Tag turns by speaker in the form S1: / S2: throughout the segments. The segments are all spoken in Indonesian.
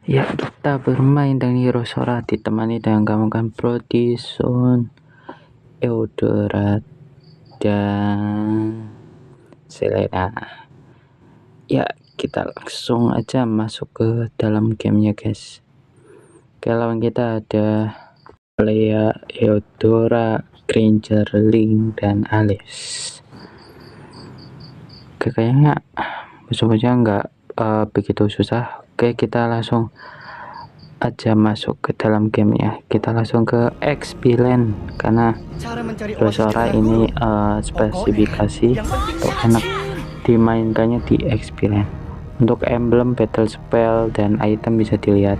S1: Ya, kita bermain dengan Hero Sora ditemani dengan kawan-kawan Prodison, Eudora, dan Selena. Ya, kita langsung aja masuk ke dalam gamenya, guys. Oke, lawan kita ada Lea, Eudora, Granger, Link, dan Alice. Oke, kayaknya musuh-musuhnya nggak begitu susah. Oke, kita langsung aja masuk ke dalam gamenya. Kita langsung ke XP Land karena Hero Sora ini spesifikasi atau enak dimainkannya di XP Land. Untuk emblem, battle spell, dan item bisa dilihat.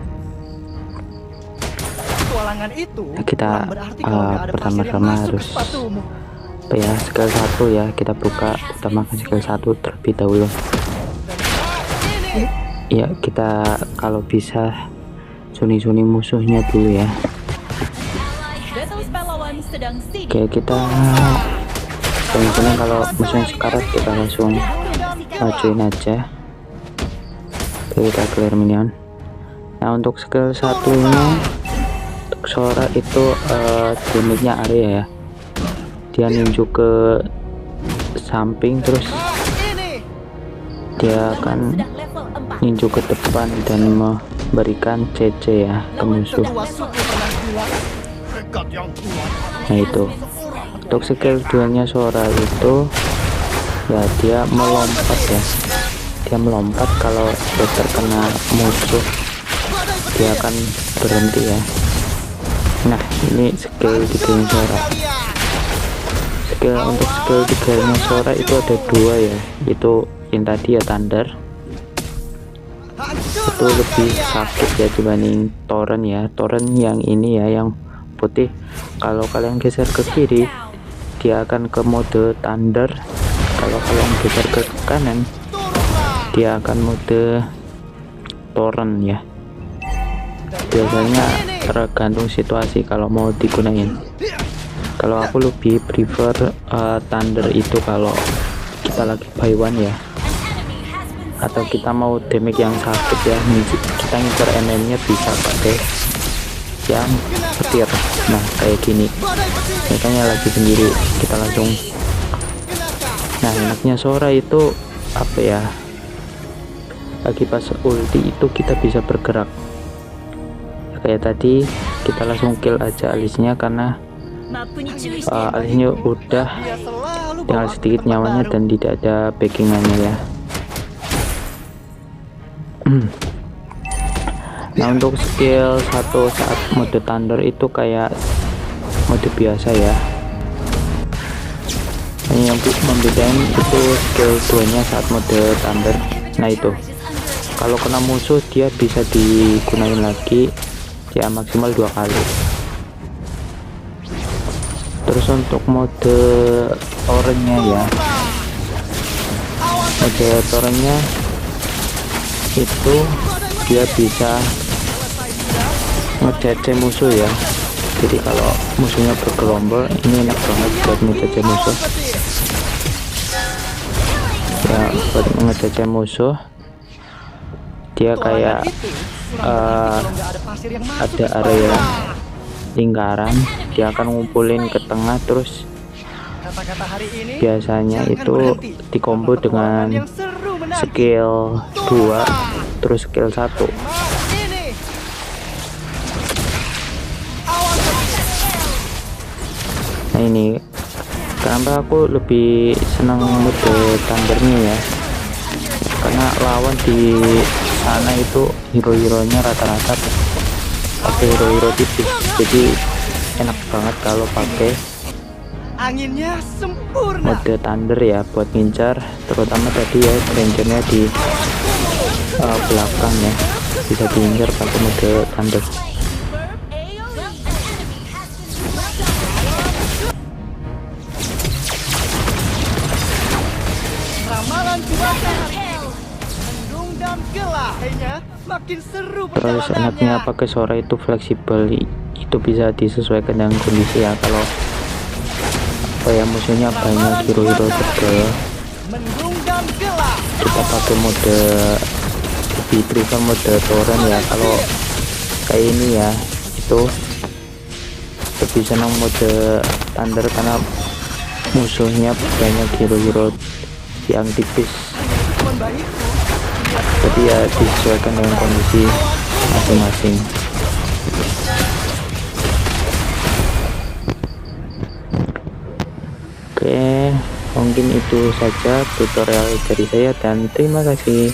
S1: Nah, kita pertama-tama harus skill 1 ya, kita buka utamakan skill 1 terlebih dahulu. Ya, kita kalau bisa suni-suni musuhnya dulu ya. Oke, kita suni kalau musuhnya sekarat kita langsung majuin aja. Oke, kita clear minion. Nah, untuk skill satunya untuk Sora itu damage-nya area ya, dia ninju ke samping terus dia akan ninju ke depan dan memberikan CC ya ke musuh. Nah, itu untuk skill 2 nya Sora itu ya, dia melompat ya, dia melompat kalau dia terkena musuh dia akan berhenti ya. Nah, ini skill 3 nya Sora. Untuk skill 3 nya Sora itu ada 2 ya, itu yang tadi ya Thunder, itu lebih sakit ya dibanding Torrent ya. Torrent yang ini ya, yang putih, kalau kalian geser ke kiri dia akan ke mode Thunder, kalau kalian geser ke kanan dia akan mode Torrent ya. Biasanya tergantung situasi kalau mau digunain. Kalau aku lebih prefer Thunder itu kalau kita lagi buy one ya, atau kita mau damage yang sakit ya, kita ngincer enemy-nya bisa pakai yang petir. Nah, kayak gini makanya lagi sendiri kita langsung. Nah, enaknya Sora itu apa ya, lagi pas ulti itu kita bisa bergerak ya, kayak tadi kita langsung kill aja Alice-nya karena Alice-nya udah tinggal sedikit nyawanya dan tidak ada backingannya ya. Nah, untuk skill 1 saat mode Thunder itu kayak mode biasa ya. Ini yang membedakan itu skill 2 nya saat mode Thunder. Nah, itu kalau kena musuh dia bisa digunain lagi ya, maksimal 2 kali. Terus untuk mode torrentnya ya, mode torrentnya itu dia bisa ngecece musuh ya. Jadi kalau musuhnya bergerombol ini enak banget buat ngecece musuh ya, buat ngecece musuh. Dia kayak ada area lingkaran, dia akan ngumpulin ke tengah, terus biasanya itu dikombo dengan skill 2 terus skill 1. Nah, ini kenapa aku lebih senang mode Thundernya ya, karena lawan di sana itu hero-heronya rata-rata pakai hero-hero tipis, jadi enak banget kalau pakai
S2: anginnya sempurna
S1: mode Thunder ya buat ngincar, terutama tadi ya rangernya di belakang ya, bisa diincar pakai mode Thunder.
S2: ramalan cuaca mendung dan gelap, kayaknya makin seru
S1: Terus enaknya pakai Sora itu fleksibel, itu bisa disesuaikan dengan kondisi ya. Kalau apa ya, musuhnya banyak hero-hero tebal, kita pakai mode lebih prefer mode torrent ya. Kalau kayak ini ya itu lebih senang mode thunder karena musuhnya banyak hero-hero yang tipis,
S2: Teman baikku,
S1: jadi ya disesuaikan dengan kondisi masing-masing. Oke, mungkin itu saja tutorial dari saya dan terima kasih.